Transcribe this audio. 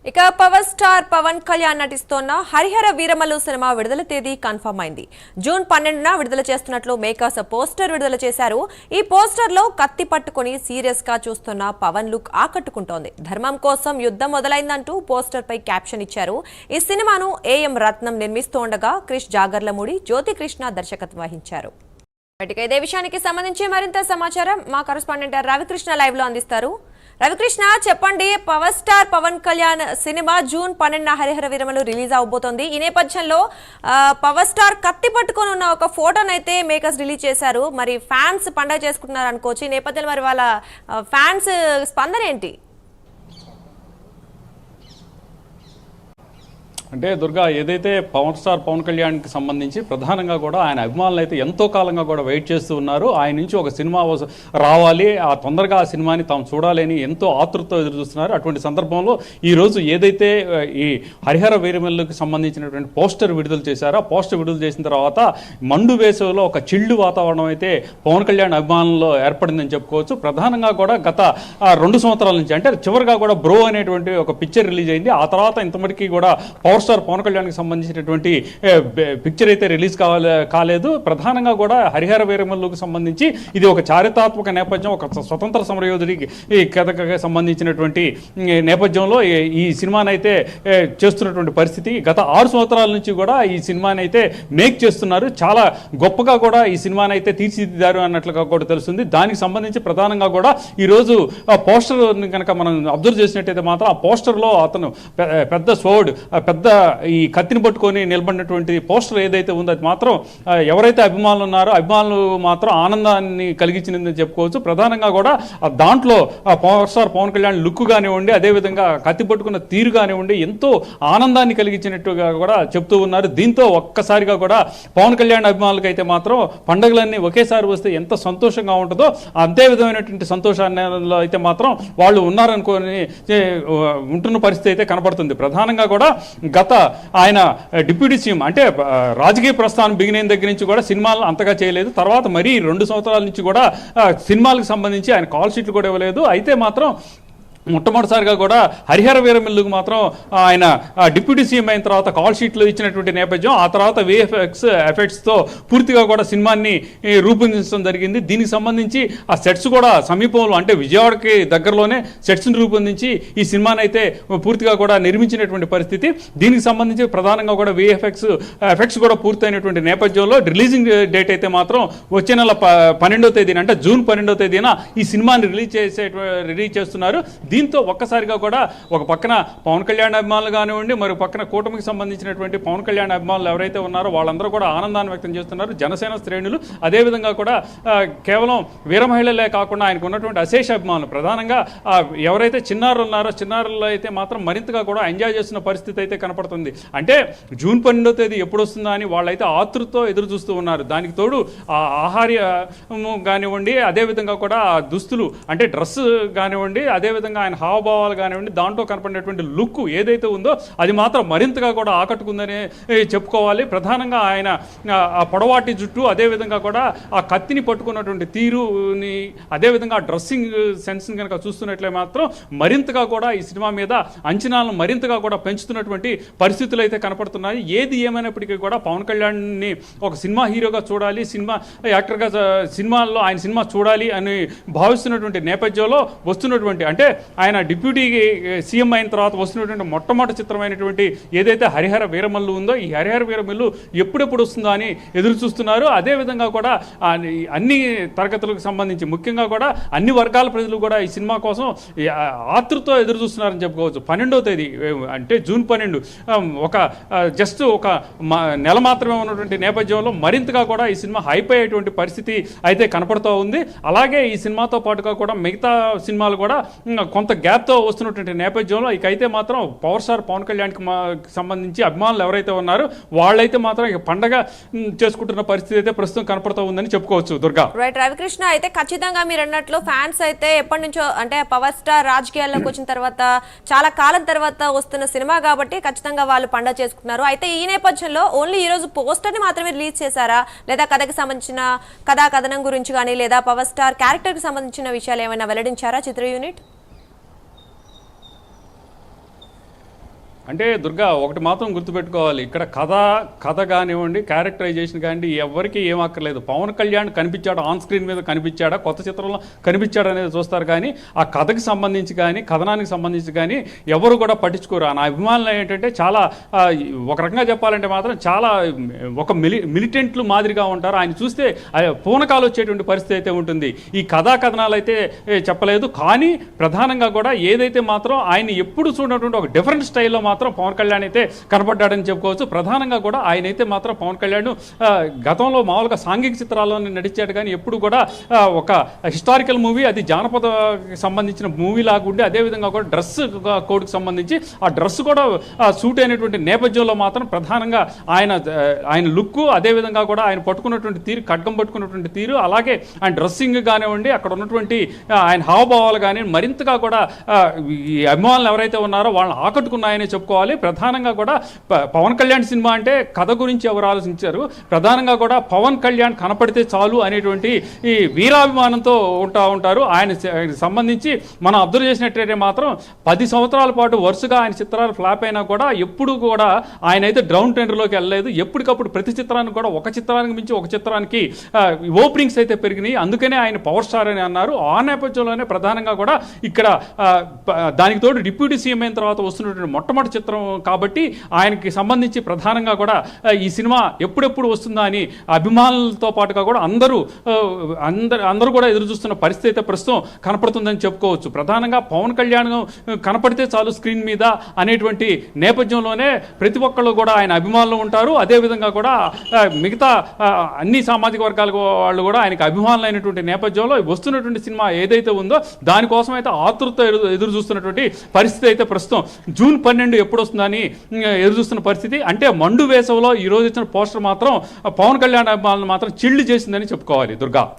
ఇక power star Pawan Kalyan నటిస్తోన్న Hari Hara Veera Mallu cinema విడుదల తేదీ కన్ఫర్మ్ అయింది. జూన్ 12న విడుదల చేస్తున్నట్లు మేకర్స్ పోస్టర్ విడుదల చేశారు. ఈ పోస్టర్ లో కత్తి పట్టుకుని సీరియస్ గా చూస్తున్న పవన్ లుక్ ఆకట్టుకుంటోంది. ధర్మం కోసం యుద్ధం మొదలైందంటూ పోస్టర్ పై క్యాప్షన్ ఇచ్చారు. ఈ సినిమాను ఏఎం రత్నం నిర్మిస్తుండగా క్రిష్ జాగర్లమూడి, జ్యోతి కృష్ణ దర్శకత్వం వహించారు. ఇదే విషయానికి సంబంధించి మరింత సమాచారం మా కరెస్పాండెంట్ రవికృష్ణ లైవ్ లో అందిస్తారు. రవికృష్ణ, చెప్పండి, power star Pawan Kalyan cinema June 12న హరిహర వీరమల్లు రిలీజ్ అవబోతోంది. ఈ నేపథ్యంలో పవర్ స్టార్ కత్తి పట్టుకొని ఉన్న ఒక ఫోటోను అయితే మేకర్స్ రిలీజ్ చేశారు. మరి ఫ్యాన్స్ పండగ చేసుకుంటున్నారు అనుకోవచ్చు. ఈ నేపథ్యంలో మరి వాళ్ళ ఫ్యాన్స్ స్పందన ఏంటి? అంటే దుర్గా, ఏదైతే పవర్ స్టార్ పవన్ కళ్యాణ్కి సంబంధించి ప్రధానంగా కూడా ఆయన అభిమానులు అయితే ఎంతో కాలంగా కూడా వెయిట్ చేస్తూ ఉన్నారు. ఆయన నుంచి ఒక సినిమా రావాలి, తొందరగా ఆ సినిమాని తాము చూడాలని ఎంతో ఆతృతతో ఎదురు చూస్తున్నారు. అటువంటి సందర్భంలో ఈరోజు ఏదైతే ఈ హరిహర వీరమల్లుకి సంబంధించినటువంటి పోస్టర్ విడుదల చేశారో, ఆ పోస్టర్ విడుదల చేసిన తర్వాత మండు వేసవిలో ఒక చిల్లు వాతావరణం అయితే పవన్ కళ్యాణ్ అభిమానుల్లో ఏర్పడిందని చెప్పుకోవచ్చు. ప్రధానంగా కూడా గత 2 సంవత్సరాల నుంచి, అంటే చివరిగా కూడా బ్రో అనేటువంటి ఒక పిక్చర్ రిలీజ్ అయింది. ఆ తర్వాత ఇంతమటికి కూడా పవర్ స్టార్ పవన్ కళ్యాణ్కి సంబంధించినటువంటి పిక్చర్ అయితే రిలీజ్ కాలేదు. ప్రధానంగా కూడా హరిహర వీరమల్లుకి సంబంధించి ఇది ఒక చారిత్రాత్మక నేపథ్యం, ఒక స్వతంత్ర సమరయోధుడికి ఈ కథకు సంబంధించినటువంటి నేపథ్యంలో ఈ సినిమాని అయితే చేస్తున్నటువంటి పరిస్థితి. గత 6 సంవత్సరాల నుంచి కూడా ఈ సినిమాని అయితే మేక్ చేస్తున్నారు. చాలా గొప్పగా కూడా ఈ సినిమాని అయితే తీర్చిదిద్దారు అన్నట్లుగా కూడా తెలుస్తుంది. దానికి సంబంధించి ప్రధానంగా కూడా ఈరోజు పోస్టర్ కనుక మనం అబ్జర్వ్ చేసినట్టయితే మాత్రం ఆ పోస్టర్లో అతను పెద్ద స్వర్డ్, పెద్ద ఈ కత్తిని పట్టుకొని నిలబడినటువంటి పోస్టర్ ఏదైతే ఉందో అది మాత్రం ఎవరైతే అభిమానులు ఉన్నారో అభిమానులు మాత్రం ఆనందాన్ని కలిగించిందని చెప్పుకోవచ్చు. ప్రధానంగా కూడా దాంట్లో power star Pawan Kalyan look కానివ్వండి, అదేవిధంగా కత్తి పట్టుకున్న తీరు కానివ్వండి, ఎంతో ఆనందాన్ని కలిగించినట్టుగా కూడా చెప్తూ ఉన్నారు. దీంతో ఒక్కసారిగా కూడా పవన్ కళ్యాణ్ అభిమానులకు అయితే మాత్రం పండుగలన్నీ ఒకేసారి వస్తే ఎంత సంతోషంగా ఉంటుందో అంతే విధమైనటువంటి సంతోషాన్ని అయితే మాత్రం వాళ్ళు ఉన్నారనుకొని ఉంటున్న పరిస్థితి అయితే కనపడుతుంది. ప్రధానంగా కూడా గత ఆయన డిప్యూటీ సీఎం, అంటే రాజకీయ ప్రస్థానం బిగిన దగ్గర నుంచి కూడా సినిమాలు అంతగా చేయలేదు. తర్వాత మరీ 2 సంవత్సరాల నుంచి కూడా సినిమాలకు సంబంధించి ఆయన కాల్ షీట్లు కూడా ఇవ్వలేదు. అయితే మాత్రం మొట్టమొదటిసారిగా కూడా హరిహర వీరమల్లుకు మాత్రం ఆయన డిప్యూటీ సీఎం అయిన తర్వాత కాల్ షీట్లు ఇచ్చినటువంటి నేపథ్యం. ఆ తర్వాత విఎఫ్ఎక్స్ ఎఫెక్ట్స్తో పూర్తిగా కూడా సినిమాని రూపొందించడం జరిగింది. దీనికి సంబంధించి ఆ సెట్స్ కూడా సమీపంలో, అంటే విజయవాడకి దగ్గరలోనే సెట్స్ని రూపొందించి ఈ సినిమాని అయితే పూర్తిగా కూడా నిర్మించినటువంటి పరిస్థితి. దీనికి సంబంధించి ప్రధానంగా కూడా విఎఫ్ఎక్స్ ఎఫెక్ట్స్ కూడా పూర్తయినటువంటి నేపథ్యంలో రిలీజింగ్ డేట్ అయితే మాత్రం వచ్చే నెల 12వ తేదీన, అంటే జూన్ 12వ తేదీన ఈ సినిమాని రిలీజ్ చేస్తున్నారు. దీంతో ఒక్కసారిగా కూడా ఒక పక్కన పవన్ కళ్యాణ్ అభిమానులు కానివ్వండి, మరి పక్కన కూటమికి సంబంధించినటువంటి పవన్ కళ్యాణ్ అభిమానులు ఎవరైతే ఉన్నారో వాళ్ళందరూ కూడా ఆనందాన్ని వ్యక్తం చేస్తున్నారు. జనసేన శ్రేణులు, అదేవిధంగా కూడా కేవలం వీర మహిళలే కాకుండా ఆయనకు ఉన్నటువంటి అశేష అభిమానులు, ప్రధానంగా ఎవరైతే చిన్నారులు ఉన్నారో చిన్నారులు అయితే మాత్రం మరింతగా కూడా ఎంజాయ్ చేస్తున్న పరిస్థితి అయితే కనపడుతుంది. అంటే జూన్ 12వ తేదీ ఎప్పుడు వస్తుందా అని వాళ్ళైతే ఆతృతతో ఎదురు చూస్తూ ఉన్నారు. దానికి తోడు ఆహార్యము కానివ్వండి, అదేవిధంగా కూడా దుస్తులు, అంటే డ్రెస్ కానివ్వండి, అదేవిధంగా ఆయన హావభావాలు కానివ్వండి, దాంట్లో కనపడినటువంటి లుక్ ఏదైతే ఉందో అది మాత్రం మరింతగా కూడా ఆకట్టుకుందని చెప్పుకోవాలి. ప్రధానంగా ఆయన ఆ పొడవాటి జుట్టు, అదేవిధంగా కూడా ఆ కత్తిని పట్టుకున్నటువంటి తీరుని, అదేవిధంగా ఆ డ్రెస్సింగ్ సెన్స్ని కనుక చూస్తున్నట్లే మాత్రం మరింతగా కూడా ఈ సినిమా మీద అంచనాలను మరింతగా కూడా పెంచుతున్నటువంటి పరిస్థితులు అయితే కనపడుతున్నాయి. ఏది ఏమైనప్పటికీ కూడా పవన్ కళ్యాణ్ని ఒక సినిమా హీరోగా చూడాలి, సినిమా యాక్టర్గా సినిమాల్లో ఆయన సినిమా చూడాలి అని భావిస్తున్నటువంటి నేపథ్యంలో వస్తున్నటువంటి, అంటే ఆయన డిప్యూటీ సీఎం అయిన తర్వాత వస్తున్నటువంటి మొట్టమొదటి చిత్రమైనటువంటి ఏదైతే హరిహర వీరమల్లు ఉందో, ఈ హరిహర వీరమల్లు ఎప్పుడెప్పుడు వస్తుందో అని ఎదురు చూస్తున్నారు. అదేవిధంగా కూడా అన్ని తరగతులకు సంబంధించి, ముఖ్యంగా కూడా అన్ని వర్గాల ప్రజలు కూడా ఈ సినిమా కోసం ఆతృతతో ఎదురు చూస్తున్నారని చెప్పుకోవచ్చు. 12వ తేదీ, అంటే జూన్ 12, జస్ట్ ఒక నెల మాత్రమే ఉన్నటువంటి నేపథ్యంలో మరింతగా కూడా ఈ సినిమా హైప్ అయ్యేటువంటి పరిస్థితి అయితే కనపడుతూ ఉంది. అలాగే ఈ సినిమాతో పాటుగా కూడా మిగతా సినిమాలు కూడా కొంత గ్యాప్తో వస్తున్నటువంటి నేపథ్యంలో ఇకైతే మాత్రం పవర్ స్టార్ పవన్ కళ్యాణ్కి సంబంధించి అభిమానులు ఎవరైతే ఉన్నారో వాళ్ళైతే మాత్రం ఇక పండగ చేసుకుంటున్న పరిస్థితి అయితే ప్రస్తుతం కనపడుతూ ఉందని చెప్పుకోవచ్చు. దుర్గా, రైట్ రవికృష్ణ, అయితే ఖచ్చితంగా మీరు అన్నట్లు ఫ్యాన్స్ అయితే ఎప్పటి నుంచో, అంటే పవర్ స్టార్ రాజకీయాల్లోకి వచ్చిన తర్వాత చాలా కాలం తర్వాత వస్తున్న సినిమా కాబట్టి ఖచ్చితంగా వాళ్ళు పండగ చేసుకుంటున్నారు. అయితే ఈ నేపథ్యంలో ఓన్లీ ఈ రోజు పోస్టర్ని మాత్రమే రిలీజ్ చేశారా, లేదా కథకి సంబంధించిన కథా కథనం గురించి కానీ, లేదా పవర్ స్టార్ క్యారెక్టర్కి సంబంధించిన విషయాలు ఏమైనా వెల్లడించారా చిత్ర యూనిట్? అంటే దుర్గా ఒకటి మాత్రం గుర్తుపెట్టుకోవాలి, ఇక్కడ కథ కానివ్వండి, క్యారెక్టరైజేషన్ కానివ్వండి, ఎవరికి ఏం అక్కర్లేదు. పవన్ కళ్యాణ్ కనిపించాడు, ఆన్ స్క్రీన్ మీద కనిపించాడా, కొత్త చిత్రంలో కనిపించాడు అనేది చూస్తారు. కానీ ఆ కథకి సంబంధించి కానీ కథనానికి సంబంధించి కానీ ఎవరు కూడా పట్టించుకోరు. నా అభిమానులు ఏంటంటే చాలా ఒక రకంగా చెప్పాలంటే మాత్రం చాలా ఒక మిలిటెంట్లు మాదిరిగా ఉంటారు. ఆయన చూస్తే పూనకాలు వచ్చేటువంటి పరిస్థితి అయితే ఉంటుంది. ఈ కథనాలు అయితే చెప్పలేదు. కానీ ప్రధానంగా కూడా ఏదైతే మాత్రం ఆయన ఎప్పుడు చూడనటువంటి ఒక డిఫరెంట్ స్టైల్లో మాత్రం పవన్ కళ్యాణ్ అయితే కనపడ్డాడని చెప్పుకోవచ్చు. ప్రధానంగా కూడా ఆయన అయితే మాత్రం పవన్ కళ్యాణ్ గతంలో మామూలుగా సాంఘిక చిత్రాల్లో నడిచాడు, కానీ ఎప్పుడు కూడా ఒక హిస్టారికల్ మూవీ, అది జానపద సంబంధించిన మూవీ లాగా ఉండి, అదేవిధంగా కూడా డ్రెస్ కోడ్కి సంబంధించి ఆ డ్రెస్ కూడా సూట్ అయినటువంటి నేపథ్యంలో మాత్రం ప్రధానంగా ఆయన లుక్, అదేవిధంగా కూడా ఆయన పట్టుకున్నటువంటి తీరు, ఖడ్గం పట్టుకున్నటువంటి తీరు, అలాగే ఆయన డ్రెస్సింగ్ కానివ్వండి, అక్కడ ఉన్నటువంటి ఆయన హావభావాలు కానీ మరింతగా కూడా ఈ అభిమానులు ఎవరైతే ఉన్నారో వాళ్ళని ఆకట్టుకున్నాయని చెప్పుకోవాలి. ప్రధానంగా కూడా పవన్ కళ్యాణ్ సినిమా అంటే కథ గురించి ఎవరు ఆలోచించారు, ప్రధానంగా కూడా పవన్ కళ్యాణ్ కనపడితే చాలు అనేటువంటి ఈ వీరాభిమానంతో ఉంటారు. ఆయన సంబంధించి మనం అబ్జర్వ్ చేసినట్టయితే మాత్రం 10 సంవత్సరాల పాటు వరుసగా ఆయన చిత్రాలు ఫ్లాప్ అయినా కూడా ఎప్పుడు కూడా ఆయన అయితే డ్రౌన్ టెండర్లోకి వెళ్ళలేదు. ఎప్పటికప్పుడు ప్రతి చిత్రానికి కూడా ఒక చిత్రానికి మించి ఒక చిత్రానికి ఓపెనింగ్స్ అయితే పెరిగినాయి. అందుకనే ఆయన పవర్ స్టార్ అని అన్నారు. ఆ నేపథ్యంలోనే ప్రధానంగా కూడా ఇక్కడ దానికి తోడు డిప్యూటీ సీఎం అయిన తర్వాత వస్తున్నటువంటి మొట్టమొదటి చిత్రం కాబట్టి ఆయనకి సంబంధించి ప్రధానంగా కూడా ఈ సినిమా ఎప్పుడెప్పుడు వస్తుందా అని అభిమానులతో పాటుగా కూడా అందరూ కూడా ఎదురు చూస్తున్న పరిస్థితి అయితే ప్రస్తుతం కనపడుతుందని చెప్పుకోవచ్చు. ప్రధానంగా పవన్ కళ్యాణ్ కనపడితే చాలు స్క్రీన్ మీద అనేటువంటి నేపథ్యంలోనే ప్రతి ఒక్కళ్ళు కూడా ఆయన అభిమానులు ఉంటారు. అదేవిధంగా కూడా మిగతా అన్ని సామాజిక వర్గాల వాళ్ళు కూడా ఆయనకు అభిమానులు అయినటువంటి నేపథ్యంలో వస్తున్నటువంటి సినిమా ఏదైతే ఉందో దానికోసం అయితే ఆతృత ఎదురు చూస్తున్నటువంటి పరిస్థితి అయితే ప్రస్తుతం జూన్ 12 ఎప్పుడు వస్తుందని ఎదురు చూస్తున్న పరిస్థితి. అంటే మండు వేసవిలో ఈ రోజు ఇచ్చిన పోస్టర్ మాత్రం పవన్ కళ్యాణ్ అభిమానులు మాత్రం చిల్లు చేసిందని చెప్పుకోవాలి దుర్గా.